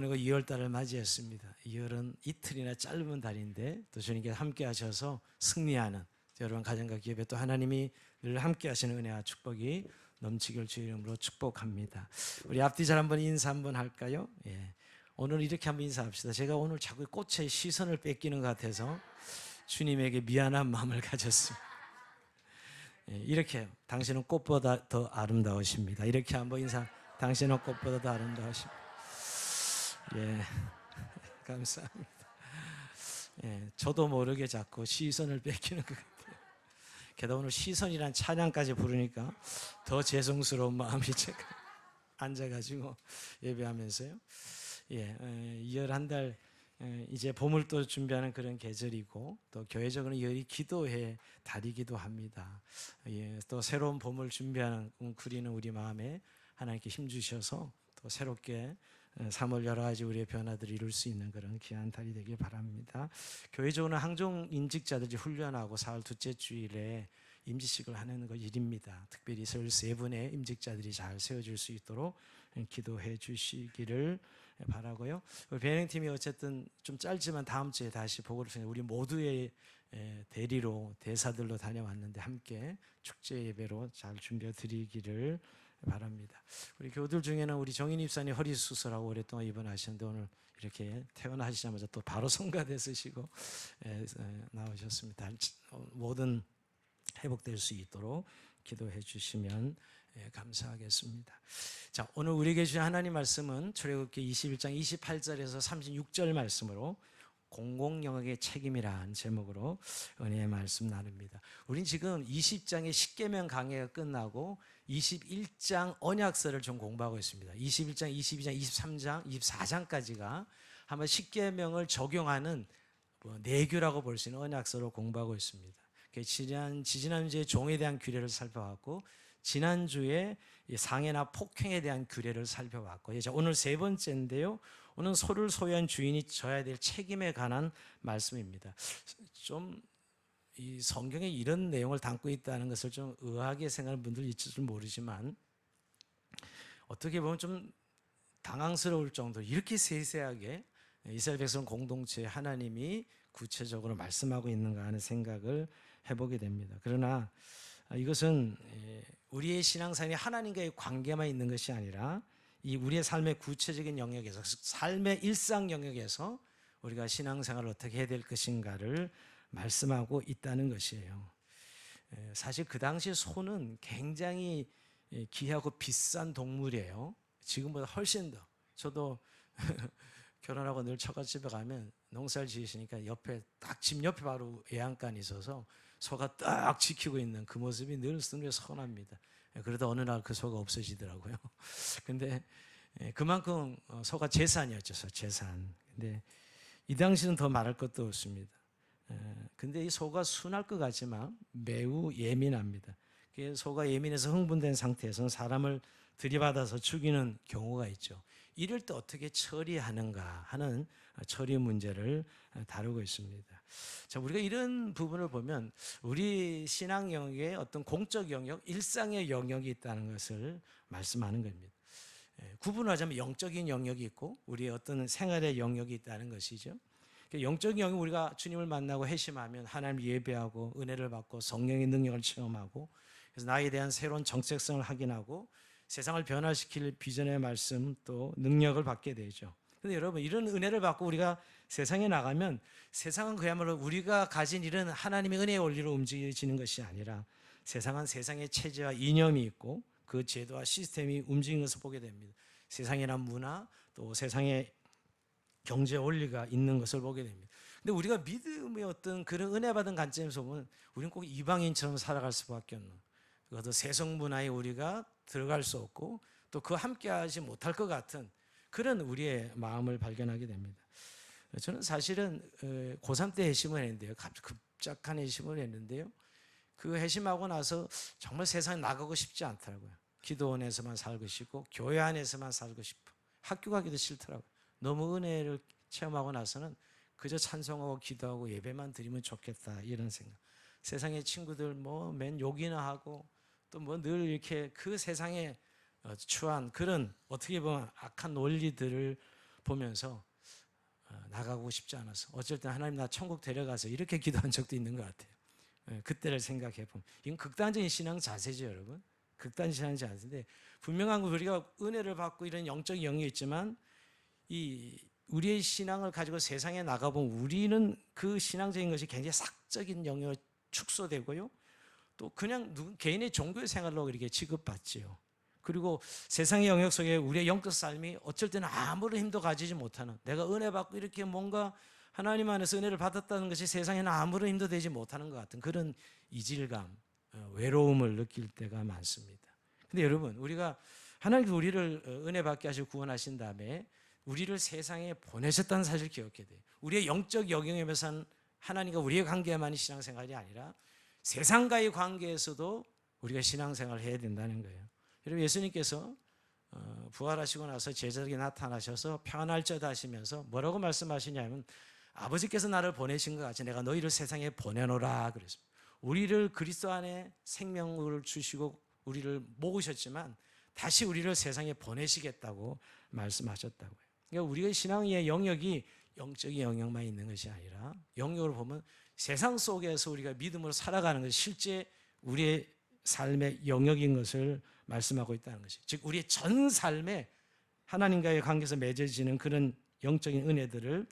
그리고 2월 달을 맞이했습니다. 2월은 이틀이나 짧은 달인데 또 주님께 함께 하셔서 승리하는 여러분 가정과 기업에 또 하나님이 늘 함께 하시는 은혜와 축복이 넘치길 주의 이름으로 축복합니다. 우리 앞뒤 한번 인사 한번 할까요? 예. 오늘 이렇게 한번 인사합시다. 제가 오늘 자꾸 꽃에 시선을 뺏기는 것 같아서 주님에게 미안한 마음을 가졌습니다. 예, 이렇게 당신은 꽃보다 더 아름다우십니다. 이렇게 한번 인사. 당신은 꽃보다 더 아름다우십니다. 예, 감사합니다. 예, 저도 모르게 자꾸 시선을 뺏기는 것 같아요. 게다가 오늘 시선이란 찬양까지 부르니까 더 죄송스러운 마음이 제가 앉아가지고 예배하면서요. 예, 2월 한 달 이제 봄을 또 준비하는 그런 계절이고 또 교회적으로는 열이 기도의 달이기도 합니다. 예, 또 새로운 봄을 준비하는 웅크리는 우리 마음에 하나님께 힘 주셔서 또 새롭게 3월 여러 가지 우리의 변화들을 이룰 수 있는 그런 귀한 달이 되길 바랍니다. 교회적으로는 항종 임직자들이 훈련하고 4월 둘째 주일에 임직식을 하는 그 일입니다. 특별히 서울 세 분의 임직자들이 잘 세워질 수 있도록 기도해 주시기를 바라고요. 배행팀이 어쨌든 좀 짧지만 다음 주에 다시 보고를 통해 우리 모두의 대리로 대사들로 다녀왔는데 함께 축제 예배로 잘 준비해 드리기를 바랍니다. 우리 교우들 중에는 우리 정인 입사님 허리 수술하고 오랫동안 입원하셨는데 오늘 이렇게 퇴원하시자마자 또 바로 성가대 쓰시고 나오셨습니다. 모든 회복될 수 있도록 기도해 주시면 감사하겠습니다. 자, 오늘 우리에게 주신 하나님 말씀은 출애굽기 21장 28절에서 36절 말씀으로 공공영역의 책임이라는 제목으로 은혜의 말씀 나눕니다. 우린 지금 20장의 십계명 강해가 끝나고 21장 언약서를 좀 공부하고 있습니다. 21장, 22장, 23장, 24장까지가 한번 십계명을 적용하는 내규라고 볼 수 있는 언약서를 공부하고 있습니다. 지지난주에 종에 대한 규례를 살펴봤고 지난주에 상해나 폭행에 대한 규례를 살펴봤고 오늘 세 번째인데요. 오늘 소를 소유한 주인이 져야 될 책임에 관한 말씀입니다. 좀 이 성경에 이런 내용을 담고 있다는 것을 좀 의아하게 생각하는 분들 있을 줄 모르지만 어떻게 보면 좀 당황스러울 정도로 이렇게 세세하게 이스라엘 백성 공동체에 하나님이 구체적으로 말씀하고 있는가 하는 생각을 해보게 됩니다. 그러나 이것은 우리의 신앙생활이 하나님과의 관계만 있는 것이 아니라 이 우리의 삶의 구체적인 영역에서 삶의 일상 영역에서 우리가 신앙생활을 어떻게 해야 될 것인가를 말씀하고 있다는 것이에요. 사실 그 당시 소는 굉장히 귀하고 비싼 동물이에요. 지금보다 훨씬 더. 저도 결혼하고 늘 처갓집에 가면 농사를 지으시니까 옆에 딱 집 옆에 바로 애양간이 있어서 소가 딱 지키고 있는 그 모습이 늘 눈에 선합니다. 그러다 어느 날 그 소가 없어지더라고요. 근데 그만큼 소가 재산이었죠. 재산. 근데 이 당시는 더 말할 것도 없습니다. 근데 이 소가 순할 것 같지만 매우 예민합니다. 소가 예민해서 흥분된 상태에서는 사람을 들이받아서 죽이는 경우가 있죠. 이럴 때 어떻게 처리하는가 하는 처리 문제를 다루고 있습니다. 자, 우리가 이런 부분을 보면 우리 신앙 영역에 어떤 공적 영역, 일상의 영역이 있다는 것을 말씀하는 겁니다. 구분하자면 영적인 영역이 있고 우리의 어떤 생활의 영역이 있다는 것이죠. 영적인 영역, 우리가 주님을 만나고 회심하면 하나님을 예배하고 은혜를 받고 성령의 능력을 체험하고 그래서 나에 대한 새로운 정체성을 확인하고 세상을 변화시킬 비전의 말씀 또 능력을 받게 되죠. 그런데 여러분 이런 은혜를 받고 우리가 세상에 나가면 세상은 그야말로 우리가 가진 이런 하나님의 은혜의 원리로 움직여지는 것이 아니라 세상은 세상의 체제와 이념이 있고 그 제도와 시스템이 움직이는 것을 보게 됩니다. 세상이나 문화 또 세상의 경제 원리가 있는 것을 보게 됩니다. 근데 우리가 믿음의 어떤 그런 은혜 받은 관점에서 보면 우리는 꼭 이방인처럼 살아갈 수밖에 없는, 그것도 세속 문화에 우리가 들어갈 수 없고 또 그 함께하지 못할 것 같은 그런 우리의 마음을 발견하게 됩니다. 저는 사실은 고3 때 회심을 했는데요. 급작한 회심을 했는데요. 그 회심하고 나서 정말 세상에 나가고 싶지 않더라고요. 기도원에서만 살고 싶고 교회 안에서만 살고 싶고 학교 가기도 싫더라고요. 너무 은혜를 체험하고 나서는 그저 찬송하고 기도하고 예배만 드리면 좋겠다 이런 생각. 세상의 친구들 뭐 맨 욕이나 하고 또 뭐 늘 이렇게 그 세상에 추한 그런 어떻게 보면 악한 논리들을 보면서 나가고 싶지 않아서 어쩔 때 하나님 나 천국 데려가서 이렇게 기도한 적도 있는 것 같아요. 그때를 생각해 보면 이건 극단적인 신앙 자세죠, 여러분. 극단적인 신앙 자세인데 분명한 건 우리가 은혜를 받고 이런 영적 영이 있지만 이 우리의 신앙을 가지고 세상에 나가보면 우리는 그 신앙적인 것이 굉장히 사적인 영역으로 축소되고요. 또 그냥 개인의 종교의 생활로 이렇게 취급받지요. 그리고 세상의 영역 속에 우리의 영적 삶이 어쩔 때는 아무런 힘도 가지지 못하는, 내가 은혜 받고 이렇게 뭔가 하나님 안에서 은혜를 받았다는 것이 세상에는 아무런 힘도 되지 못하는 것 같은 그런 이질감, 외로움을 느낄 때가 많습니다. 근데 여러분, 우리가 하나님께서 우리를 은혜 받게 하시고 구원하신 다음에 우리를 세상에 보내셨다는 사실을 기억해야 돼요. 우리의 영적 영역에서는 하나님과 우리의 관계만이 신앙생활이 아니라 세상과의 관계에서도 우리가 신앙생활을 해야 된다는 거예요. 여러분, 예수님께서 부활하시고 나서 제자들에게 나타나셔서 평안할지어다 하시면서 뭐라고 말씀하시냐면 아버지께서 나를 보내신 것 같이 내가 너희를 세상에 보내노라 그랬습니다. 우리를 그리스도 안에 생명을 주시고 우리를 모으셨지만 다시 우리를 세상에 보내시겠다고 말씀하셨다고요. 그러니까 우리의 신앙의 영역이 영적인 영역만 있는 것이 아니라 영역으로 보면 세상 속에서 우리가 믿음으로 살아가는 것이 실제 우리의 삶의 영역인 것을 말씀하고 있다는 것이, 즉 우리의 전 삶에 하나님과의 관계에서 맺어지는 그런 영적인 은혜들을,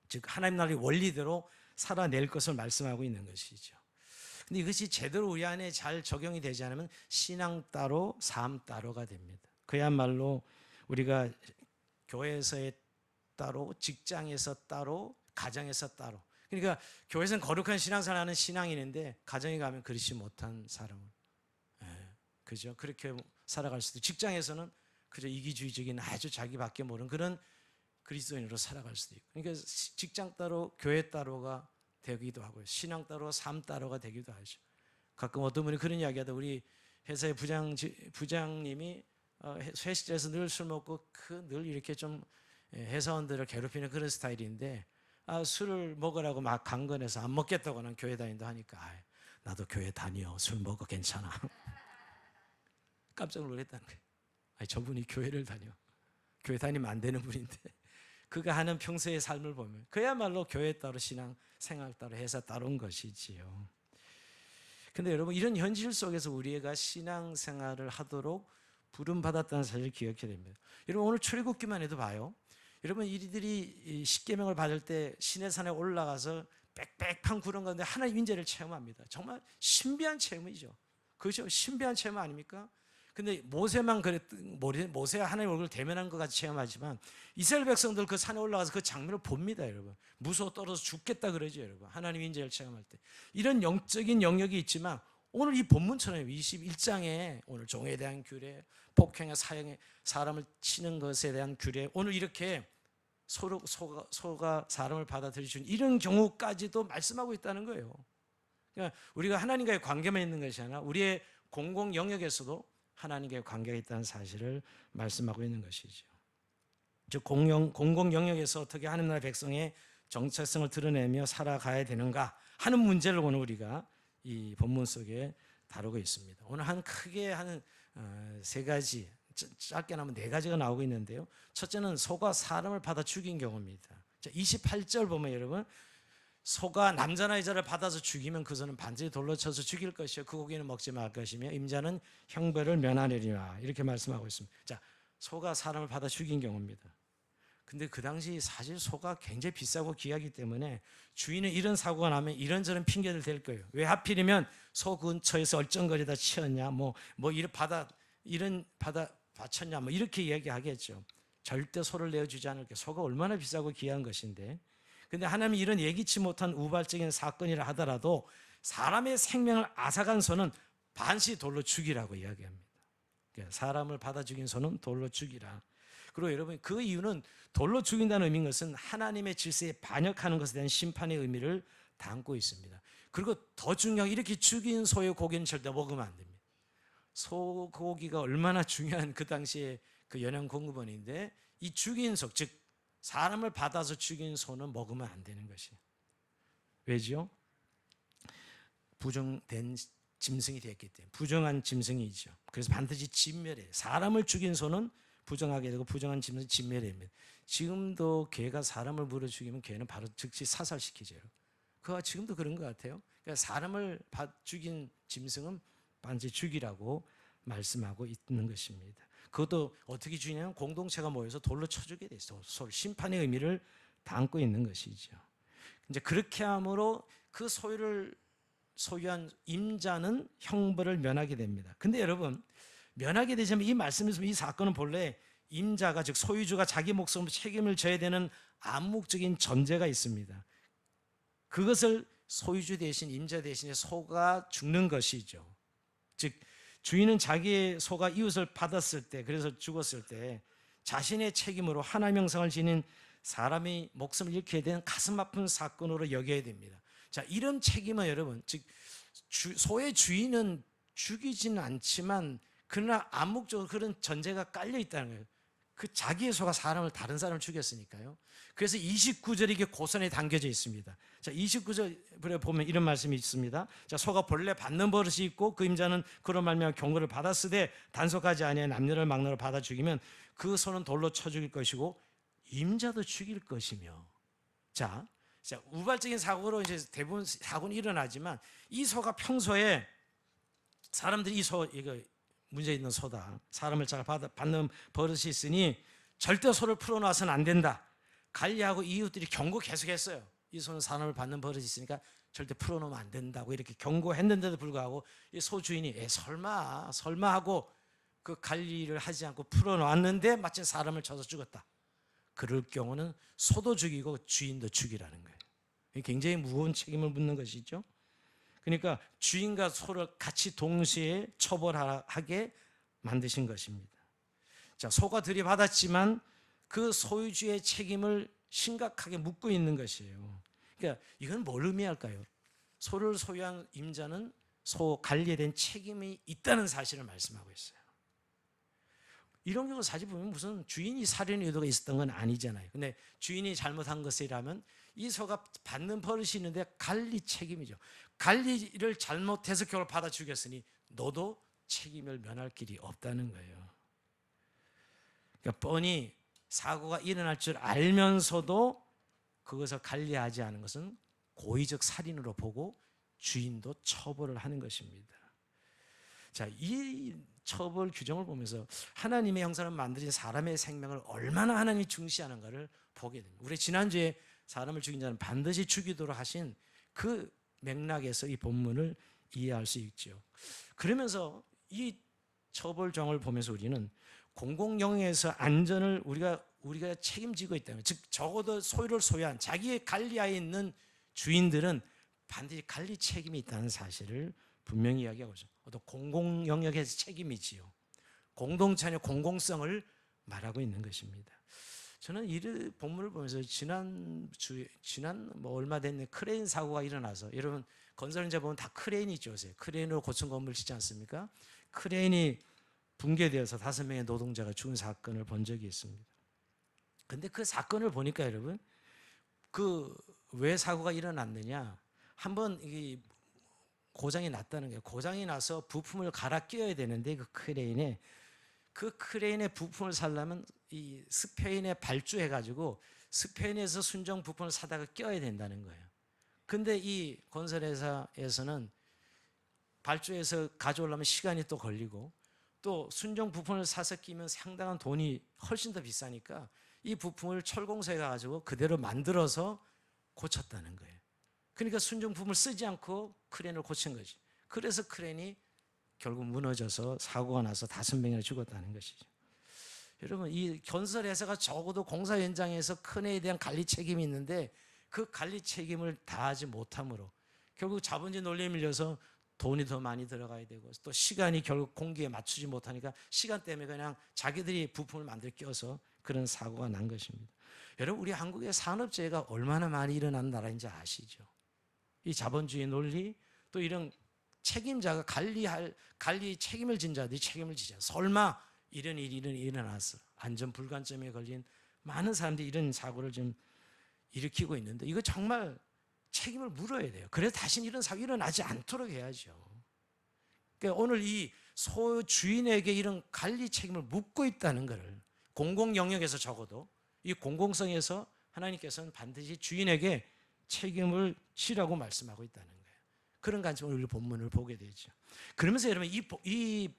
즉 하나님 나라의 원리대로 살아낼 것을 말씀하고 있는 것이죠. 근데 이것이 제대로 우리 안에 잘 적용이 되지 않으면 신앙 따로 삶 따로가 됩니다. 그야말로 우리가 교회에서의 따로, 직장에서 따로, 가정에서 따로. 그러니까 교회에서는 거룩한 신앙생활하는 신앙인인데 가정에 가면 그렇지 못한 사람은, 그죠? 그렇게 살아갈 수도. 직장에서는 그저 이기주의적인 아주 자기밖에 모르는 그런 그리스도인으로 살아갈 수도 있고. 그러니까 직장 따로, 교회 따로가 되기도 하고요. 신앙 따로, 삶 따로가 되기도 하죠. 가끔 어떤 분이 그런 이야기하다 우리 회사의 부장님이 회식 자리에서 늘 술 먹고 늘 이렇게 좀 회사원들을 괴롭히는 그런 스타일인데 술을 먹으라고 막 강건해서 안 먹겠다고는 교회 다닌다 하니까 나도 교회 다녀. 술 먹어. 괜찮아. 깜짝 놀랐다는 거예요. 저분이 교회를 다녀. 교회 다니면 안 되는 분인데 그가 하는 평소의 삶을 보면 그야말로 교회 따로 신앙 생활 따로 회사 따로인 것이지요. 근데 여러분, 이런 현실 속에서 우리가 신앙생활을 하도록 부름받았다는 사실을 기억해야 됩니다. 여러분, 오늘 출애굽기만 해도 봐요. 여러분, 이들이 십계명을 받을 때 시내산에 올라가서 빽빽한 구름 가운데 하나님 임재를 체험합니다. 정말 신비한 체험이죠. 그렇죠? 신비한 체험 아닙니까? 근데 모세만 모세가 하나님 얼굴을 대면한 것 같이 체험하지만 이스라엘 백성들 그 산에 올라가서 그 장면을 봅니다, 여러분. 무서워 떨어져 죽겠다 그러죠, 여러분. 하나님 임재를 체험할 때. 이런 영적인 영역이 있지만 오늘 이 본문처럼 21장에 오늘 종에 대한 규례, 폭행의 사형에 사람을 치는 것에 대한 규례, 오늘 이렇게 소가 사람을 받아들이는 이런 경우까지도 말씀하고 있다는 거예요. 그러니까 우리가 하나님과의 관계만 있는 것이 아니라 우리의 공공 영역에서도 하나님과의 관계가 있다는 사실을 말씀하고 있는 것이죠. 즉 공공 영역에서 어떻게 하나님 나라 백성의 정체성을 드러내며 살아가야 되는가 하는 문제를 오늘 우리가 이 본문 속에 다루고 있습니다. 오늘 크게 한 세 가지, 짧게나면 네 가지가 나오고 있는데요. 첫째는 소가 사람을 받아 죽인 경우입니다. 28절 보면 여러분, 소가 남자나 여자를 받아서 죽이면 그 소는 반드시 돌로 쳐서 죽일 것이요 그 고기는 먹지 말 것이며 임자는 형벌을 면하리라, 이렇게 말씀하고 있습니다. 자, 소가 사람을 받아 죽인 경우입니다. 근데 그 당시 사실 소가 굉장히 비싸고 귀하기 때문에 주인은 이런 사고가 나면 이런저런 핑계를 댈 거예요. 왜 하필이면 소 근처에서 얼쩡거리다 치었냐, 이런 바다 바쳤냐, 이렇게 이야기하겠죠. 절대 소를 내어주지 않을 게, 소가 얼마나 비싸고 귀한 것인데. 근데 하나님이 이런 예기치 못한 우발적인 사건이라 하더라도 사람의 생명을 앗아간 소는 반드시 돌로 죽이라고 이야기합니다. 사람을 받아 죽인 소는 돌로 죽이라. 그리고 여러분, 그 이유는 돌로 죽인다는 의미인 것은 하나님의 질서에 반역하는 것에 대한 심판의 의미를 담고 있습니다. 그리고 더 중요하게 이렇게 죽인 소의 고기는 절대 먹으면 안 됩니다. 소고기가 얼마나 중요한 그 당시에 그 연양 공급원인데 이 죽인 소, 즉 사람을 받아서 죽인 소는 먹으면 안 되는 것이에요. 왜죠? 부정된 짐승이 됐기 때문에. 부정한 짐승이죠. 그래서 반드시 진멸해요. 사람을 죽인 소는 부정하게 되고 부정한 짐승은 진멸됩니다. 지금도 개가 사람을 물어 죽이면 개는 바로 즉시 사살시키죠. 그가 지금도 그런 것 같아요. 그러니까 사람을 죽인 짐승은 반드시 죽이라고 말씀하고 있는 것입니다. 그것도 어떻게 죽이냐면 공동체가 모여서 돌로 쳐 죽게 돼 있어. 서로 심판의 의미를 담고 있는 것이죠. 이제 그렇게 함으로 그 소유한 임자는 형벌을 면하게 됩니다. 근데 여러분, 면하게 되지만 이 말씀에서 이 사건은 본래 임자가, 즉 소유주가 자기 목숨으로 책임을 져야 되는 암묵적인 전제가 있습니다. 그것을 소유주 대신 임자 대신에 소가 죽는 것이죠. 즉 주인은 자기의 소가 이웃을 받았을 때, 그래서 죽었을 때 자신의 책임으로 하나님의 형상을 지닌 사람의 목숨을 잃게 되는 가슴 아픈 사건으로 여겨야 됩니다. 자, 이런 책임은 여러분, 즉 소의 주인은 죽이지는 않지만 그러나 암묵적으로 그런 전제가 깔려 있다는 거예요. 그 자기의 소가 다른 사람을 죽였으니까요. 그래서 29절에 이게 고선에 담겨져 있습니다. 자, 29절에 보면 이런 말씀이 있습니다. 자, 소가 본래 받는 버릇이 있고 그 임자는 그로 말미암아 경고를 받았으되 단속하지 아니하여 남녀를 막내로 받아 죽이면 그 소는 돌로 쳐 죽일 것이고 임자도 죽일 것이며. 자, 우발적인 사고로 이제 대부분 사고는 일어나지만 이 소가 평소에 사람들이 이거 문제 있는 소다, 사람을 잘 받는 버릇이 있으니 절대 소를 풀어놔서는 안 된다. 관리하고 이웃들이 경고 계속했어요. 이 소는 사람을 받는 버릇이 있으니까 절대 풀어놓으면 안 된다고 이렇게 경고했는데도 불구하고 이 소 주인이 설마 하고 그 관리를 하지 않고 풀어놨는데 마침 사람을 쳐서 죽었다. 그럴 경우는 소도 죽이고 주인도 죽이라는 거예요. 굉장히 무거운 책임을 묻는 것이죠. 그러니까 주인과 소를 같이 동시에 처벌하게 만드신 것입니다. 자, 소가 들이받았지만 그 소유주의 책임을 심각하게 묻고 있는 것이에요. 그러니까 이건 뭘 의미할까요? 소를 소유한 임자는 소 관리에 대한 책임이 있다는 사실을 말씀하고 있어요. 이런 경우 사실 보면 무슨 주인이 살인 의도가 있었던 건 아니잖아요. 근데 주인이 잘못한 것이라면 이 소가 받는 버릇이 있는데 관리 책임이죠. 관리를 잘못해서 결국 받아 죽였으니 너도 책임을 면할 길이 없다는 거예요. 그러니까 뻔히 사고가 일어날 줄 알면서도 그것을 관리하지 않은 것은 고의적 살인으로 보고 주인도 처벌을 하는 것입니다. 자, 이 처벌 규정을 보면서 하나님의 형상을 만드신 사람의 생명을 얼마나 하나님이 중시하는가를 보게 됩니다. 우리 지난주에 사람을 죽인 자는 반드시 죽이도록 하신 그 맥락에서 이 본문을 이해할 수 있죠. 그러면서 이 처벌정을 보면서 우리는 공공영역에서 안전을 우리가 책임지고 있다는, 즉 적어도 소유를 소유한 자기의 관리하에 있는 주인들은 반드시 관리 책임이 있다는 사실을 분명히 이야기하고 있어요. 또 공공영역에서 책임이지요. 공동체의 공공성을 말하고 있는 것입니다. 저는 이 본문을 보면서 지난 얼마 됐네 크레인 사고가 일어나서, 여러분 건설 현장 보면 다 크레인이죠. 요새 크레인으로 고층 건물 짓지 않습니까? 크레인이 붕괴되어서 5명의 노동자가 죽은 사건을 본 적이 있습니다. 근데 그 사건을 보니까 여러분, 왜 사고가 일어났느냐, 한번 이 고장이 났다는 거예요. 고장이 나서 부품을 갈아 끼워야 되는데 그 크레인의 부품을 사려면 이 스페인에 발주해가지고 스페인에서 순정 부품을 사다가 끼워야 된다는 거예요. 근데 이 건설회사에서는 발주해서 가져오려면 시간이 또 걸리고 또 순정 부품을 사서 끼면 상당한 돈이 훨씬 더 비싸니까 이 부품을 철공소에 가지고 그대로 만들어서 고쳤다는 거예요. 그러니까 순정 부품을 쓰지 않고 크레인을 고친 거지. 그래서 크레인이 결국 무너져서 사고가 나서 5명이나 죽었다는 것이죠. 여러분, 이 건설회사가 적어도 공사 현장에서 크레인에 대한 관리 책임이 있는데 그 관리 책임을 다하지 못함으로 결국 자본주의 논리에 밀려서 돈이 더 많이 들어가야 되고 또 시간이 결국 공기에 맞추지 못하니까 시간 때문에 그냥 자기들이 부품을 만들어 끼워서 그런 사고가 난 것입니다. 여러분, 우리 한국의 산업재해가 얼마나 많이 일어난 나라인지 아시죠? 이 자본주의 논리, 또 이런 책임자가 관리 책임을 진 자들이 책임을 지자. 설마 이런 일이 일어났어. 안전 불감점에 걸린 많은 사람들이 이런 사고를 좀 일으키고 있는데 이거 정말 책임을 물어야 돼요. 그래서 다시는 이런 사고 일어나지 않도록 해야죠. 그러니까 오늘 이 소주인에게 이런 관리 책임을 묻고 있다는 것을 공공 영역에서 적어도 이 공공성에서 하나님께서는 반드시 주인에게 책임을 지라고 말씀하고 있다는 거예요. 그런 관점으로 우리 본문을 보게 되죠. 그러면서 여러분 이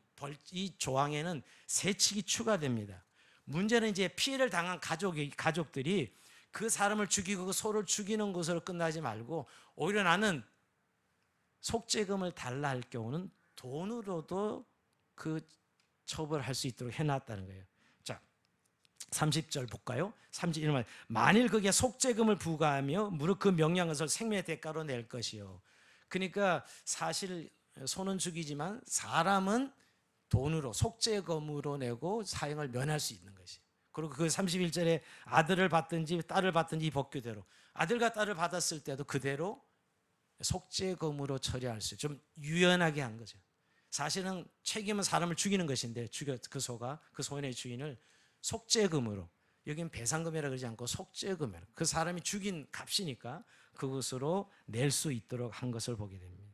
조항에는 세 축이 추가됩니다. 문제는 이제 피해를 당한 가족들이 그 사람을 죽이고 그 소를 죽이는 것으로 끝나지 말고 오히려 나는 속죄금을 달라 할 경우는 돈으로도 그 처벌할 수 있도록 해놨다는 거예요. 자, 30절 볼까요? 31절 만일 그게 속죄금을 부과하며 무릇 그 명령한 것을 생명의 대가로 낼 것이요. 그러니까 사실 소는 죽이지만 사람은 돈으로 속죄금으로 내고 사형을 면할 수 있는 것이. 그리고 그 31절에 아들을 받든지 딸을 받든지 법규대로 아들과 딸을 받았을 때도 그대로 속죄금으로 처리할 수 좀 유연하게 한 거죠. 사실은 책임은 사람을 죽이는 것인데 그 소가 그 소인의 주인을 속죄금으로, 여긴 배상금이라 그러지 않고 속죄금이라, 그 사람이 죽인 값이니까 그것으로 낼 수 있도록 한 것을 보게 됩니다.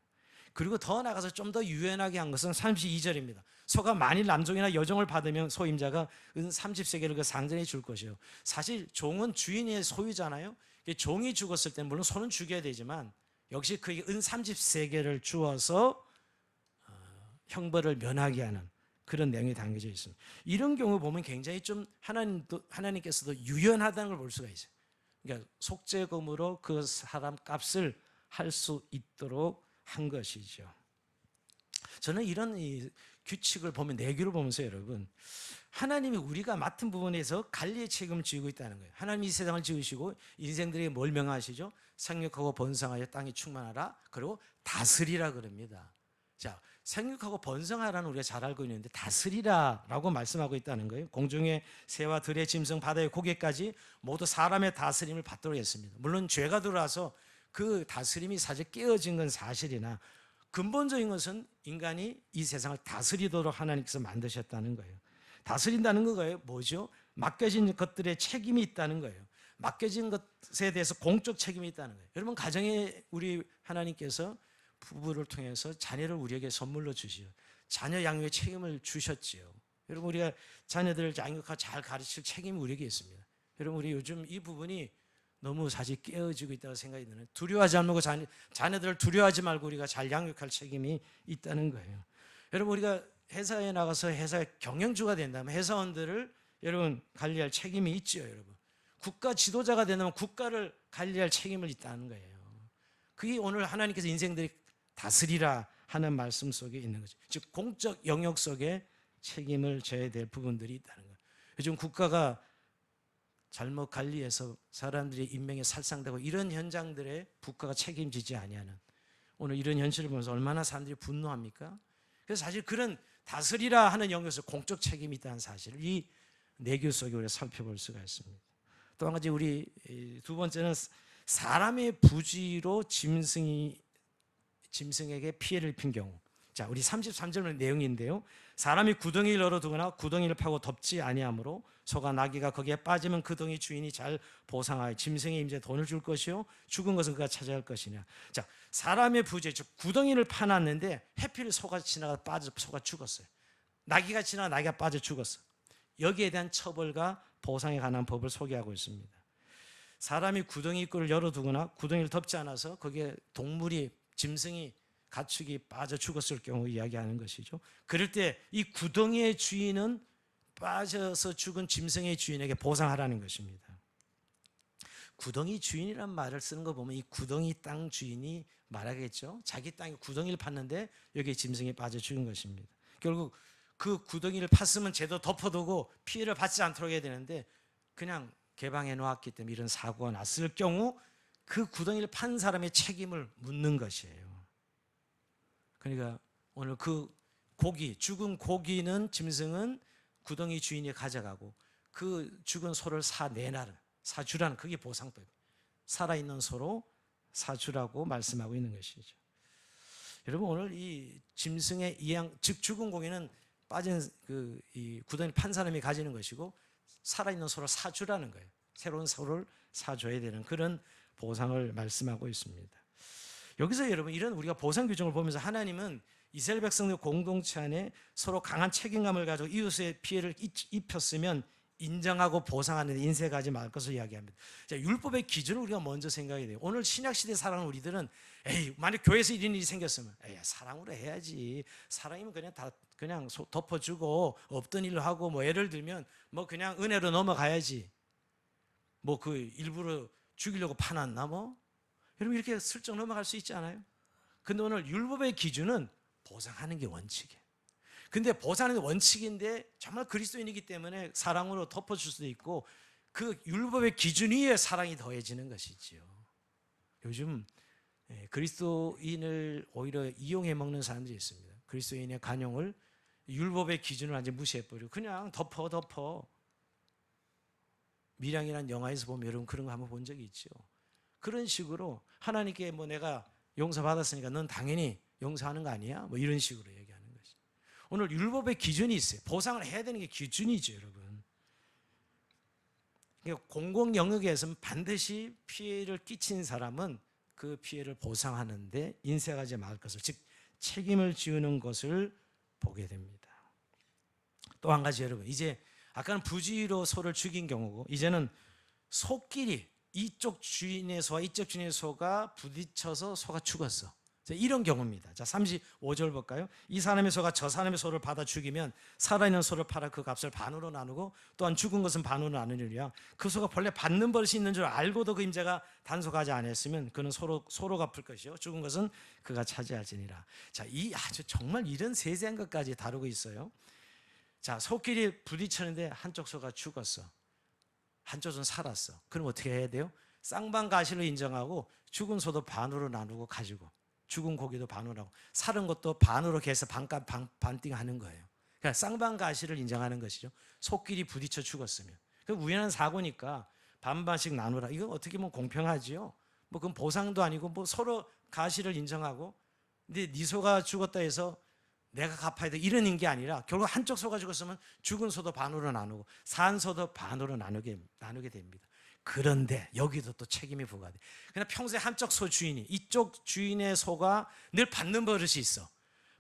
그리고 더 나가서 좀 더 유연하게 한 것은 32절입니다. 소가 만일 남종이나 여종을 받으면 소임자가 은 30세겔을 그 상전에 줄 것이요. 사실 종은 주인의 소유잖아요. 종이 죽었을 때 물론 소는 죽여야 되지만 역시 그에게 은 30세겔을 주어서 형벌을 면하게 하는 그런 내용이 담겨져 있습니다. 이런 경우 보면 굉장히 좀 하나님께서도 유연하다는 걸 볼 수가 있어요. 그러니까 속죄금으로 그 사람 값을 할 수 있도록 한 것이죠. 저는 이런 이 규칙을 보면, 내규를 보면서 여러분, 하나님이 우리가 맡은 부분에서 관리의 책임을 지고 있다는 거예요. 하나님이 이 세상을 지으시고 인생들에게 뭘 명하시죠? 생육하고 번성하여 땅이 충만하라, 그리고 다스리라 그럽니다. 자, 생육하고 번성하라는 우리가 잘 알고 있는데 다스리라라고 말씀하고 있다는 거예요. 공중의 새와 들의 짐승, 바다의 고기까지 모두 사람의 다스림을 받도록 했습니다. 물론 죄가 들어와서 그 다스림이 사실 깨어진 건 사실이나 근본적인 것은 인간이 이 세상을 다스리도록 하나님께서 만드셨다는 거예요. 다스린다는 거예요. 뭐죠? 맡겨진 것들의 책임이 있다는 거예요. 맡겨진 것에 대해서 공적 책임이 있다는 거예요. 여러분, 가정에 우리 하나님께서 부부를 통해서 자녀를 우리에게 선물로 주시오. 자녀 양육의 책임을 주셨지요. 여러분, 우리가 자녀들을 양육하고 잘 가르칠 책임이 우리에게 있습니다. 여러분, 우리 요즘 이 부분이 너무 사실 깨어지고 있다고 생각이 드는, 두려워하지 말고 자녀들을 두려워하지 말고 우리가 잘 양육할 책임이 있다는 거예요. 여러분, 우리가 회사에 나가서 회사의 경영주가 된다면 회사원들을 여러분 관리할 책임이 있죠. 여러분, 국가 지도자가 된다면 국가를 관리할 책임을 있다는 거예요. 그게 오늘 하나님께서 인생들이 다스리라 하는 말씀 속에 있는 거죠. 즉 공적 영역 속에 책임을 져야 될 부분들이 있다는 거예요. 요즘 국가가 잘못 관리해서 사람들이 인명이 살상되고 이런 현장들에 국가가 책임지지 아니하는 오늘 이런 현실을 보면서 얼마나 사람들이 분노합니까? 그래서 사실 그런 다스리라 하는 영역에서 공적 책임이 있다는 사실을 이 내교 속에 우리가 살펴볼 수가 있습니다. 또 한 가지, 우리 두 번째는 사람의 부지로 짐승에게 피해를 입힌 경우. 자, 우리 33절 내용인데요. 사람이 구덩이를 열어두거나 구덩이를 파고 덮지 아니하므로 소가 나귀가 거기에 빠지면 그 동이 주인이 잘 보상하여 짐승의 임자에 돈을 줄 것이요 죽은 것은 그가 차지할 것이냐. 자, 사람의 부지, 즉 구덩이를 파놨는데 해필 소가 지나가 빠져 소가 죽었어요. 나귀가 지나가 나귀가 빠져 죽었어. 여기에 대한 처벌과 보상에 관한 법을 소개하고 있습니다. 사람이 구덩이 입구를 열어두거나 구덩이를 덮지 않아서 거기에 동물이, 짐승이, 가축이 빠져 죽었을 경우 이야기하는 것이죠. 그럴 때 이 구덩이의 주인은 빠져서 죽은 짐승의 주인에게 보상하라는 것입니다. 구덩이 주인이란 말을 쓰는 거 보면 이 구덩이 땅 주인이 말하겠죠. 자기 땅에 구덩이를 팠는데 여기에 짐승이 빠져 죽은 것입니다. 결국 그 구덩이를 팠으면 제도 덮어두고 피해를 받지 않도록 해야 되는데 그냥 개방해 놓았기 때문에 이런 사고가 났을 경우 그 구덩이를 판 사람의 책임을 묻는 것이에요. 그러니까 오늘 그 고기, 죽은 고기는, 짐승은 구덩이 주인이 가져가고 그 죽은 소를 사주라는, 그게 보상법이에요. 살아있는 소로 사주라고 말씀하고 있는 것이죠. 여러분, 오늘 이 짐승의 즉 죽은 고기는 빠진 이 구덩이 판 사람이 가지는 것이고 살아있는 소를 사주라는 거예요. 새로운 소를 사줘야 되는 그런 보상을 말씀하고 있습니다. 여기서 여러분, 이런 우리가 보상 규정을 보면서 하나님은 이스라엘 백성들 공동체 안에 서로 강한 책임감을 가지고 이웃의 피해를 입혔으면 인정하고 보상하는 인색하지 말 것을 이야기합니다. 자, 율법의 기준을 우리가 먼저 생각해야 돼요. 오늘 신약시대 살아가는 우리들은 에이, 만약 교회에서 이런 일이 생겼으면 에이, 사랑으로 해야지. 사랑이면 그냥 다 그냥 덮어주고 없던 일로 하고 뭐 예를 들면 뭐 그냥 은혜로 넘어가야지. 뭐 그 일부러 죽이려고 파놨나 뭐? 여러분 이렇게 슬쩍 넘어갈 수 있지 않아요? 근데 오늘 율법의 기준은 보상하는 게 원칙이에요. 근데 보상하는 게 원칙인데 정말 그리스도인이기 때문에 사랑으로 덮어줄 수도 있고 그 율법의 기준 위에 사랑이 더해지는 것이지요. 요즘 그리스도인을 오히려 이용해 먹는 사람들이 있습니다. 그리스도인의 간용을 율법의 기준을 완전 무시해버리고 그냥 덮어. 미량이라는 영화에서 보면 여러분 그런 거 한번 본 적이 있죠. 그런 식으로 하나님께 뭐 내가 용서받았으니까 넌 당연히 용서하는 거 아니야? 뭐 이런 식으로 얘기하는 거지. 오늘 율법의 기준이 있어요. 보상을 해야 되는 게 기준이죠, 여러분. 그러니까 공공 영역에서는 반드시 피해를 끼친 사람은 그 피해를 보상하는데 인색하지 말 것을, 즉 책임을 지우는 것을 보게 됩니다. 또 한 가지 여러분, 이제 아까는 부지로 소를 죽인 경우고 이제는 소끼리 이쪽 주인의 소와 이쪽 주인의 소가 부딪혀서 소가 죽었어. 이런 경우입니다. 자, 35절 볼까요? 이 사람의 소가 저 사람의 소를 받아 죽이면 살아있는 소를 팔아 그 값을 반으로 나누고 또한 죽은 것은 반으로 나누느니라. 그 소가 본래 받는 버릇이 있는 줄 알고도 그 임자가 단속하지 않았으면 그는 소로 갚을 것이요 죽은 것은 그가 차지할지니라. 자, 이 아주 정말 이런 세세한 것까지 다루고 있어요. 자, 소끼리 부딪혔는데 한쪽 소가 죽었어. 한쪽 소는 살았어. 그럼 어떻게 해야 돼요? 쌍방가시로 인정하고 죽은 소도 반으로 나누고 가지고 죽은 고기도 반으로 하고 살은 것도 반으로 해서 반띵하는 거예요. 그러니까 쌍방가시를 인정하는 것이죠. 소끼리 부딪혀 죽었으면. 우연한 사고니까 반반씩 나누라. 이건 어떻게 보면 공평하지요. 뭐 그건 보상도 아니고 뭐 서로 가시를 인정하고 근데 네 소가 죽었다 해서 내가 갚아야 돼 이런 게 아니라 결국 한쪽 소가 죽었으면 죽은 소도 반으로 나누고 산 소도 반으로 나누게 됩니다. 그런데 여기도 또 책임이 부과돼. 그냥 평소에 한쪽 소 주인이 이쪽 주인의 소가 늘 받는 버릇이 있어.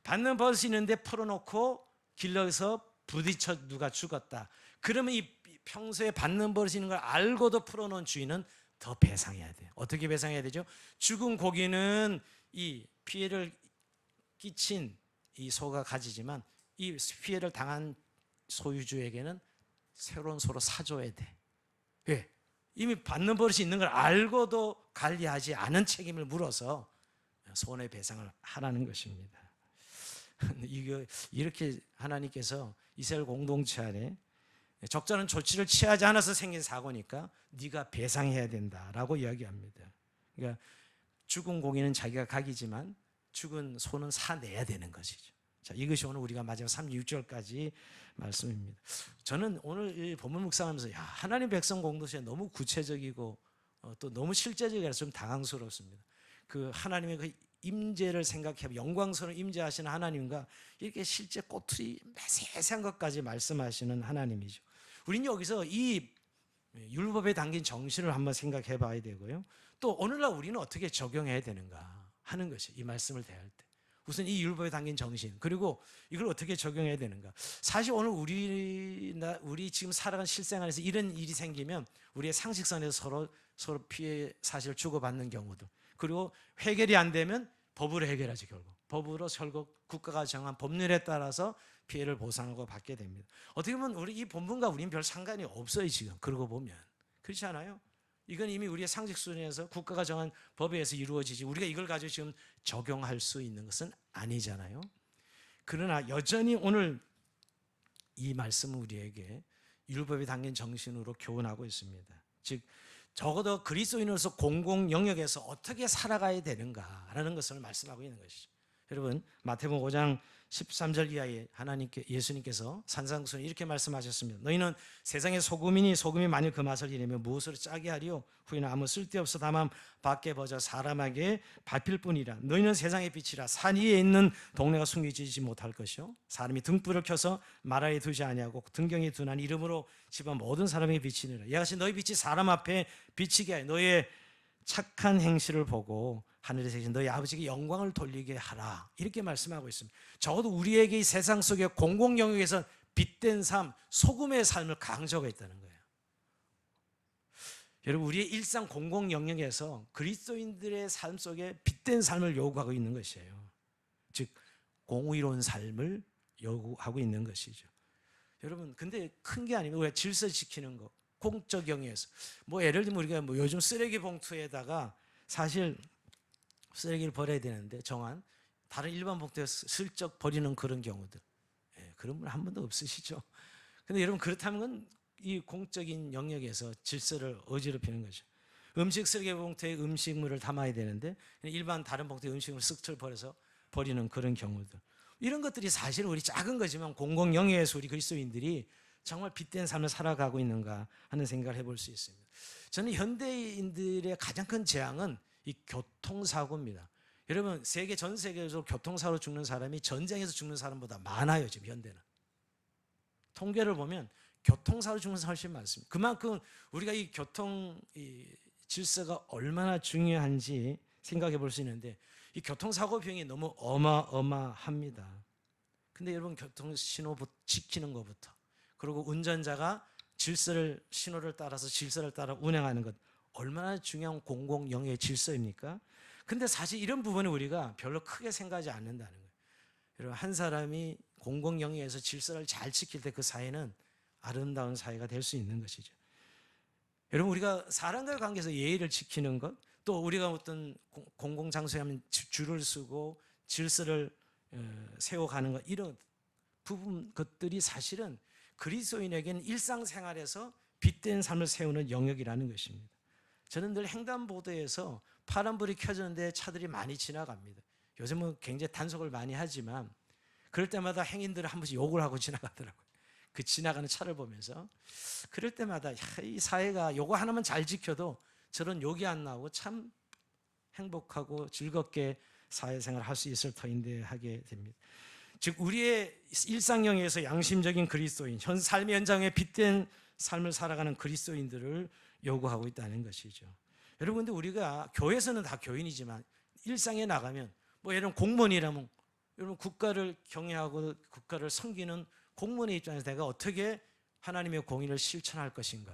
받는 버릇이 있는데 풀어놓고 길러서 부딪혀 누가 죽었다. 그러면 이 평소에 받는 버릇이 있는 걸 알고도 풀어놓은 주인은 더 배상해야 돼요. 어떻게 배상해야 되죠? 죽은 고기는 이 피해를 끼친 이 소가 가지지만 이 피해를 당한 소유주에게는 새로운 소로 사줘야 돼. 왜? 이미 받는 버릇이 있는 걸 알고도 관리하지 않은 책임을 물어서 손해배상을 하라는 것입니다. 이렇게 하나님께서 이스라엘 공동체 안에 적절한 조치를 취하지 않아서 생긴 사고니까 네가 배상해야 된다라고 이야기합니다. 그러니까 죽은 고기는 자기가 각이지만 죽은 소는 사내야 되는 것이죠. 자, 이것이 오늘 우리가 마지막 36절까지 말씀입니다. 저는 오늘 이 본문 묵상하면서 하나님 백성 공동체가 너무 구체적이고 또 너무 실제적이라서 좀 당황스럽습니다. 그 하나님의 그 임재를 생각해 영광스러운 임재하시는 하나님과 이렇게 실제 꼬투리 세세한 것까지 말씀하시는 하나님이죠. 우리는 여기서 이 율법에 담긴 정신을 한번 생각해 봐야 되고요. 또 오늘날 우리는 어떻게 적용해야 되는가 하는 것이 이 말씀을 대할 때 우선 이 율법에 담긴 정신 그리고 이걸 어떻게 적용해야 되는가. 사실 오늘 우리 지금 살아가는 실생활에서 이런 일이 생기면 우리의 상식선에서 서로 피해 사실을 주고받는 경우도 그리고 해결이 안 되면 법으로 해결하지. 법으로 결국 국가가 정한 법률에 따라서 피해를 보상하고 받게 됩니다. 어떻게 보면 우리 이 본문과 우리는 별 상관이 없어요. 지금 그러고 보면 그렇지 않아요? 이건 이미 우리의 상식 수준에서 국가가 정한 법에 의해서 이루어지지 우리가 이걸 가지고 지금 적용할 수 있는 것은 아니잖아요. 그러나 여전히 오늘 이 말씀은 우리에게 율법에 담긴 정신으로 교훈하고 있습니다. 즉 적어도 그리스도인으로서 공공 영역에서 어떻게 살아가야 되는가라는 것을 말씀하고 있는 것이죠. 여러분 마태복음 5장 13절 이하에 예수님께서 산상수훈에 이렇게 말씀하셨습니다. 너희는 세상의 소금이니 소금이 만일 그 맛을 잃으면 무엇으로 짜게 하리요? 후에는 아무 쓸데없어 다만 밖에 버져 사람에게 밟힐 뿐이라. 너희는 세상의 빛이라. 산 위에 있는 동네가 숨겨지지 못할 것이요 사람이 등불을 켜서 마라에 두지 아니하고 등경에 두나니 이름으로 집안 모든 사람에게 비치느라. 이와 같이 너희 빛이 사람 앞에 비치게 하여 너희의 착한 행실을 보고 하늘에 계신 너희 아버지께 영광을 돌리게 하라. 이렇게 말씀하고 있습니다. 적어도 우리에게 이 세상 속의 공공 영역에서 빛된 삶, 소금의 삶을 강조하고 있다는 거예요. 여러분, 우리의 일상 공공 영역에서 그리스도인들의 삶 속에 빛된 삶을 요구하고 있는 것이에요. 즉 공의로운 삶을 요구하고 있는 것이죠. 여러분, 근데 큰 게 아니면 왜 질서 지키는 거, 공적 영역에서 뭐 예를 들면 우리가 뭐 요즘 쓰레기 봉투에다가 사실 쓰레기를 버려야 되는데 정한 다른 일반 봉투에 슬쩍 버리는 그런 경우들, 그런 분 한 번도 없으시죠? 근데 여러분, 그렇다면 이 공적인 영역에서 질서를 어지럽히는 거죠. 음식 쓰레기 봉투에 음식물을 담아야 되는데 일반 다른 봉투에 음식물을 쓱 버려서 버리는 그런 경우들, 이런 것들이 사실 우리 작은 거지만 공공 영역에서 우리 그리스도인들이 정말 빛된 삶을 살아가고 있는가 하는 생각을 해볼 수 있습니다. 저는 현대인들의 가장 큰 재앙은 이 교통사고입니다. 여러분, 전 세계에서 교통사고로 죽는 사람이 전쟁에서 죽는 사람보다 많아요. 지금 현대는 통계를 보면 교통사고로 죽는 사람이 훨씬 많습니다. 그만큼 우리가 이 교통 질서가 얼마나 중요한지 생각해 볼 수 있는데, 이 교통사고 비용이 너무 어마어마합니다. 근데 여러분, 교통신호 지키는 것부터, 그리고 운전자가 신호를 따라서 질서를 따라 운행하는 것, 얼마나 중요한 공공 영역의 질서입니까? 근데 사실 이런 부분을 우리가 별로 크게 생각하지 않는다는 거예요. 여러분, 한 사람이 공공 영역에서 질서를 잘 지킬 때 그 사회는 아름다운 사회가 될 수 있는 것이죠. 여러분, 우리가 사람과의 관계에서 예의를 지키는 것, 또 우리가 어떤 공공장소에 하면 줄을 서고 질서를 세워가는 것, 이런 것들이 사실은 그리스도인에게는 일상생활에서 빛된 삶을 세우는 영역이라는 것입니다. 저는 늘 횡단보도에서 파란불이 켜졌는데 차들이 많이 지나갑니다. 요즘은 굉장히 단속을 많이 하지만 그럴 때마다 행인들은 한 번씩 욕을 하고 지나가더라고요. 그 지나가는 차를 보면서. 그럴 때마다 이 사회가 요거 하나만 잘 지켜도 저런 욕이 안 나오고 참 행복하고 즐겁게 사회생활을 할 수 있을 터인데 하게 됩니다. 즉 우리의 일상영역에서 양심적인 그리스도인, 현 삶의 현장에 빛된 삶을 살아가는 그리스도인들을 요구하고 있다는 것이죠. 여러분, 근데 우리가 교회에서는 다 교인이지만 일상에 나가면 뭐 예를 들면 공무원이라면, 여러분, 국가를 경외하고 국가를 섬기는 공무원의 입장에서 내가 어떻게 하나님의 공의를 실천할 것인가,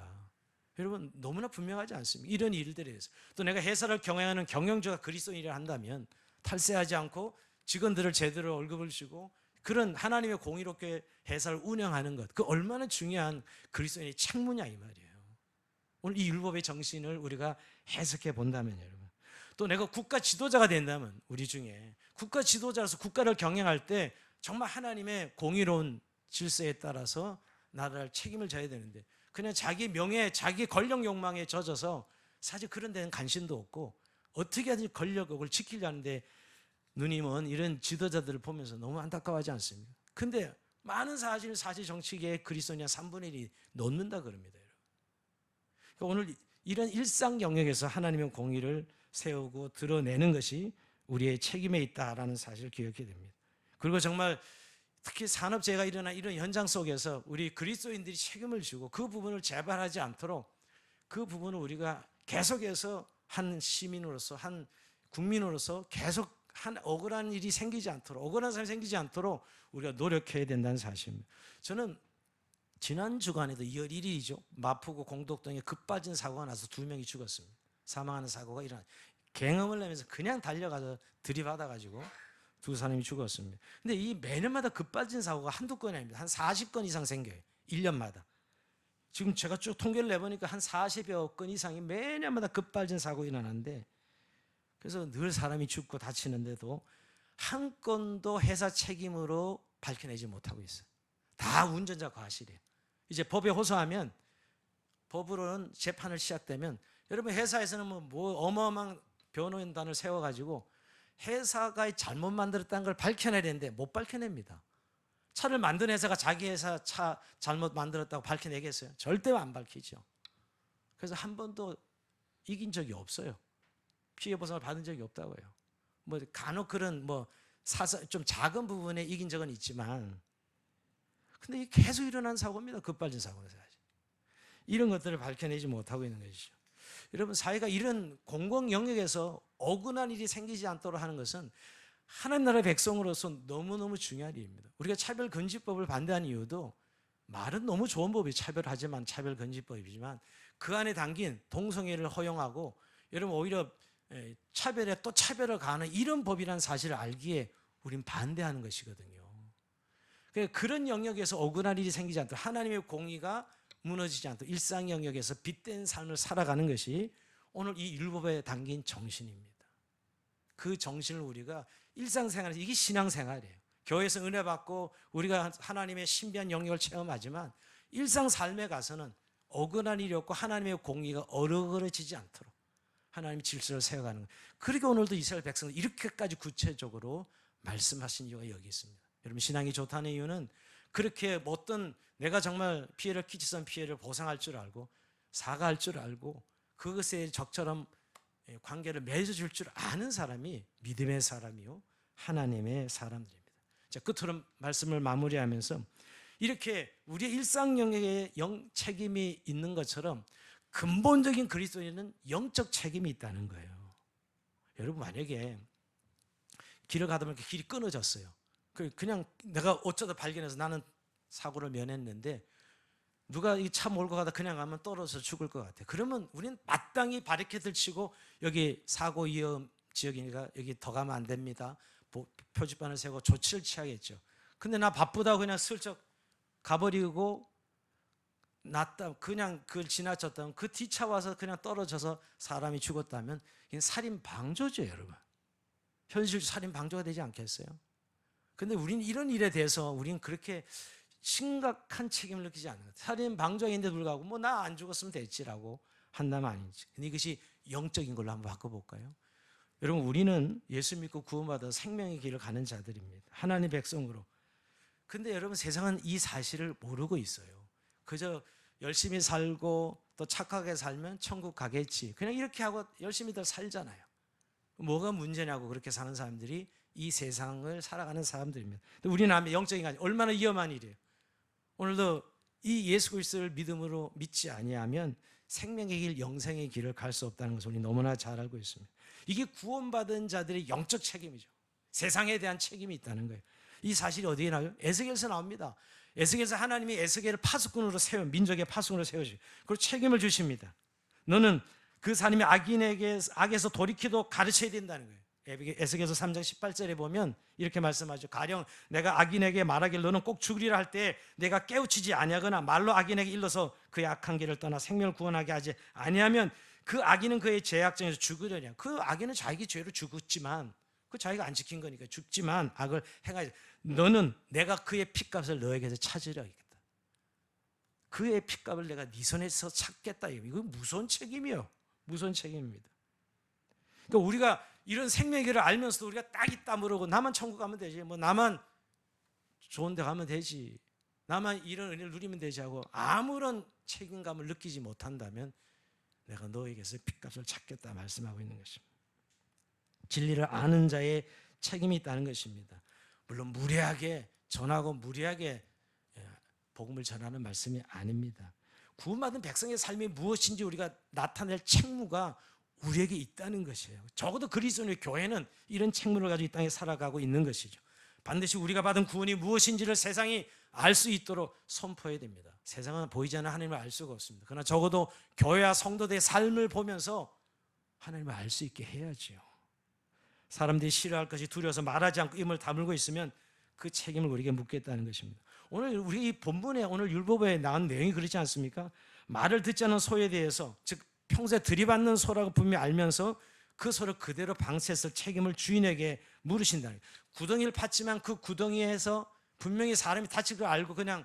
여러분 너무나 분명하지 않습니까? 이런 일들에 대해서. 또 내가 회사를 경영하는 경영자가 그리스도인이라 한다면 탈세하지 않고 직원들을 제대로 월급을 주고 그런 하나님의 공의롭게 회사를 운영하는 것, 그 얼마나 중요한 그리스도인의 책무냐 이 말이에요. 오늘 이 율법의 정신을 우리가 해석해 본다면, 여러분, 또 내가 국가 지도자가 된다면, 우리 중에 국가 지도자로서 국가를 경영할 때 정말 하나님의 공의로운 질서에 따라서 나라를 책임을 져야 되는데 그냥 자기 명예, 자기 권력 욕망에 젖어서 사실 그런 데는 관심도 없고 어떻게 하든지 권력을 지키려는데 눈이 먼 이런 지도자들을 보면서 너무 안타까워하지 않습니까? 근데 많은 사실 정치계의 그리스도인이 3분의 1이 놓는다 그럽니다. 그러니까 오늘 이런 일상 영역에서 하나님의 공의를 세우고 드러내는 것이 우리의 책임에 있다라는 사실을 기억해야 됩니다. 그리고 정말 특히 산업재해가 일어난 이런 현장 속에서 우리 그리스도인들이 책임을 지고 그 부분을 재발하지 않도록, 그 부분을 우리가 계속해서 한 시민으로서, 한 국민으로서 계속 한 억울한 일이 생기지 않도록, 억울한 사람이 생기지 않도록 우리가 노력해야 된다는 사실입니다. 저는 지난 주간에도 2월 1일이죠. 마포구 공덕동에 급빠진 사고가 나서 2명이 죽었습니다. 사망하는 사고가 일어나, 경험을 내면서 그냥 달려가서 들이받아가지고 2사람이 죽었습니다. 근데 이 매년마다 급빠진 사고가 한두 건이 아닙니다. 한 40건 이상 생겨요. 1년마다. 지금 제가 쭉 통계를 내보니까 한 40여 건 이상이 매년마다 급빠진 사고가 일어나는데, 그래서 늘 사람이 죽고 다치는데도 한 건도 회사 책임으로 밝혀내지 못하고 있어요. 다 운전자 과실이에요. 이제 법에 호소하면, 법으로는 재판을 시작되면, 여러분 회사에서는 뭐 어마어마한 변호인단을 세워가지고 회사가 잘못 만들었다는 걸 밝혀내야 되는데 못 밝혀냅니다. 차를 만든 회사가 자기 회사 차 잘못 만들었다고 밝혀내겠어요? 절대 안 밝히죠. 그래서 한 번도 이긴 적이 없어요. 피해 보상을 받은 적이 없다고요. 뭐 간혹 그런 좀 작은 부분에 이긴 적은 있지만, 근데 이게 계속 일어난 사고입니다. 급발진 사고는 사실. 이런 것들을 밝혀내지 못하고 있는 것이죠. 여러분, 사회가 이런 공공 영역에서 억울한 일이 생기지 않도록 하는 것은 하나님 나라의 백성으로서 너무너무 중요한 일입니다. 우리가 차별금지법을 반대하는 이유도 말은 너무 좋은 법이 차별하지만 차별금지법이지만 그 안에 담긴 동성애를 허용하고 여러분 오히려 차별에 또 차별을 가하는 이런 법이라는 사실을 알기에 우린 반대하는 것이거든요. 그런 영역에서 억울한 일이 생기지 않도록 하나님의 공의가 무너지지 않도록 일상 영역에서 빛된 삶을 살아가는 것이 오늘 이 율법에 담긴 정신입니다. 그 정신을 우리가 일상생활에서 이게 신앙생활이에요. 교회에서 은혜 받고 우리가 하나님의 신비한 영역을 체험하지만 일상 삶에 가서는 억울한 일이 없고 하나님의 공의가 어그러지지 않도록 하나님의 질서를 세워가는 거예요. 그렇게 오늘도 이스라엘 백성은 이렇게까지 구체적으로 말씀하신 이유가 여기 있습니다. 여러분 신앙이 좋다는 이유는 그렇게 어떤 내가 정말 피해를 끼치선 피해를 보상할 줄 알고 사과할 줄 알고 그것에 적절한 관계를 맺어줄 줄 아는 사람이 믿음의 사람이요 하나님의 사람들입니다. 자, 끝으로 말씀을 마무리하면서 이렇게 우리의 일상 영역에 책임이 있는 것처럼 근본적인 그리스도인은 영적 책임이 있다는 거예요. 여러분 만약에 길을 가다 보니까 길이 끊어졌어요. 그냥 내가 어쩌다 발견해서 나는 사고를 면했는데 누가 이 차 몰고 가다 그냥 가면 떨어져서 죽을 것 같아. 그러면 우리는 마땅히 바리케이드를 치고 여기 사고 위험 지역이니까 여기 더 가면 안 됩니다. 표지판을 세우고 조치를 취하겠죠. 근데 나 바쁘다고 그냥 슬쩍 가버리고 그냥 그걸 지나쳤다면 그 뒤차 와서 그냥 떨어져서 사람이 죽었다면 이건 살인 방조죠, 여러분. 현실적으로 살인 방조가 되지 않겠어요? 근데 우리는 이런 일에 대해서 우리는 그렇게 심각한 책임을 느끼지 않는 거예요. 살인 방조인데도 불구하고 뭐 나 안 죽었으면 됐지라고 한다면 아니지. 근데 이것이 영적인 걸로 한번 바꿔볼까요? 여러분 우리는 예수 믿고 구원받아 생명의 길을 가는 자들입니다. 하나님의 백성으로. 근데 여러분 세상은 이 사실을 모르고 있어요. 그저 열심히 살고 또 착하게 살면 천국 가겠지. 그냥 이렇게 하고 열심히들 살잖아요. 뭐가 문제냐고 그렇게 사는 사람들이 이 세상을 살아가는 사람들입니다. 우리는 영적인 게 아니라 얼마나 위험한 일이에요. 오늘도 이 예수 그리스도를 믿음으로 믿지 아니하면 생명의 길, 영생의 길을 갈 수 없다는 것을 우리 너무나 잘 알고 있습니다. 이게 구원받은 자들의 영적 책임이죠. 세상에 대한 책임이 있다는 거예요. 이 사실이 어디에 나와요? 에스겔에서 나옵니다. 에스겔에서 하나님이 에스겔을 파수꾼으로 세워 민족의 파수꾼으로 세우시고 그리고 책임을 주십니다. 너는 그 사람이 악에서 돌이키도록 가르쳐야 된다는 거예요. 에스겔서 3장 18절에 보면 이렇게 말씀하죠. 가령 내가 악인에게 말하길 너는 꼭 죽으리라 할 때 내가 깨우치지 아니하거나 말로 악인에게 일러서 그의 악한 길을 떠나 생명을 구원하게 하지 아니하면 그 악인은 그의 죄악정에서 죽으려냐. 그 악인은 자기 죄로 죽었지만 그 자기가 안 지킨 거니까 죽지만 악을 행하지. 너는 내가 그의 핏값을 너에게서 찾으려 하겠다. 그의 핏값을 내가 네 손에서 찾겠다. 이거 무서운 책임이요. 무서운 책임입니다. 그러니까 우리가 이런 생명의 길을 알면서도 우리가 딱 있다 모르고 나만 천국 가면 되지, 뭐 나만 좋은 데 가면 되지, 나만 이런 은혜를 누리면 되지 하고 아무런 책임감을 느끼지 못한다면 내가 너에게서 핏값을 찾겠다 말씀하고 있는 것입니다. 진리를 아는 자의 책임이 있다는 것입니다. 물론 무례하게 전하고 무례하게 복음을 전하는 말씀이 아닙니다. 구원받은 백성의 삶이 무엇인지 우리가 나타낼 책무가 우리에게 있다는 것이에요. 적어도 그리스도의 교회는 이런 책무를 가지고 이 땅에 살아가고 있는 것이죠. 반드시 우리가 받은 구원이 무엇인지를 세상이 알 수 있도록 선포해야 됩니다. 세상은 보이지 않는 하나님을 알 수가 없습니다. 그러나 적어도 교회와 성도들의 삶을 보면서 하나님을 알 수 있게 해야지요. 사람들이 싫어할 것이 두려워서 말하지 않고 입을 다물고 있으면 그 책임을 우리에게 묻겠다는 것입니다. 오늘 우리 이 본문에 오늘 율법에 나온 내용이 그렇지 않습니까? 말을 듣지 않는 소에 대해서 즉 평소에 들이받는 소라고 분명히 알면서 그 소를 그대로 방치했을 책임을 주인에게 물으신다는 거예요. 구덩이를 팠지만 그 구덩이에서 분명히 사람이 다칠 걸 알고 그냥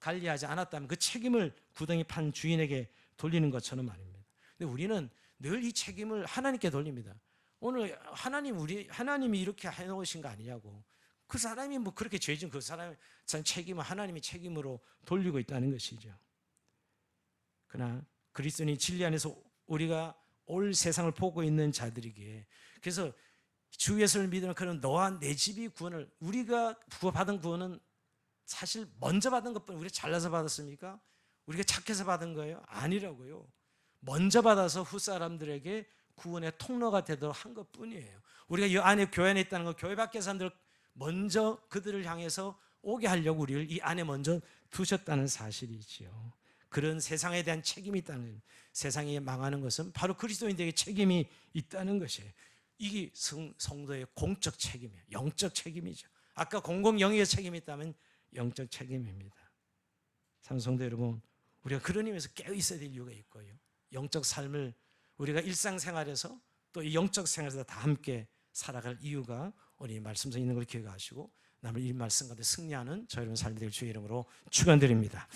관리하지 않았다면 그 책임을 구덩이 판 주인에게 돌리는 것처럼 말입니다. 근데 우리는 늘 이 책임을 하나님께 돌립니다. 오늘 하나님이 이렇게 해놓으신 거 아니냐고. 그 사람이 뭐 그렇게 죄진 그 사람의 책임을 하나님이 책임으로 돌리고 있다는 것이죠. 그러나 그리스도인이 진리 안에서 우리가 올 세상을 보고 있는 자들이기에 그래서 주 예수를 믿으면 그는 너와 내 집이 구원을 우리가 받은 구원은 사실 먼저 받은 것뿐 우리가 잘나서 받았습니까? 우리가 착해서 받은 거예요? 아니라고요. 먼저 받아서 후 사람들에게 구원의 통로가 되도록 한 것뿐이에요. 우리가 이 안에 교회 안에 있다는 거 교회 밖의 사람들 먼저 그들을 향해서 오게 하려고 우리를 이 안에 먼저 두셨다는 사실이지요. 그런 세상에 대한 책임이 있다는, 세상이 망하는 것은 바로 그리스도인들에게 책임이 있다는 것이에요. 이게 성도의 공적 책임이에요. 영적 책임이죠. 아까 공공영의의 책임이 있다면 영적 책임입니다. 성도 여러분, 우리가 그런 의미에서 깨어 있어야 될 이유가 있고요. 영적 삶을 우리가 일상생활에서 또 이 영적 생활에서 다 함께 살아갈 이유가 오늘 이 말씀 속에 있는 걸 기억하시고, 남을 이 말씀 가운데 승리하는 저 여러분 삶이 될 주의 이름으로 축원드립니다.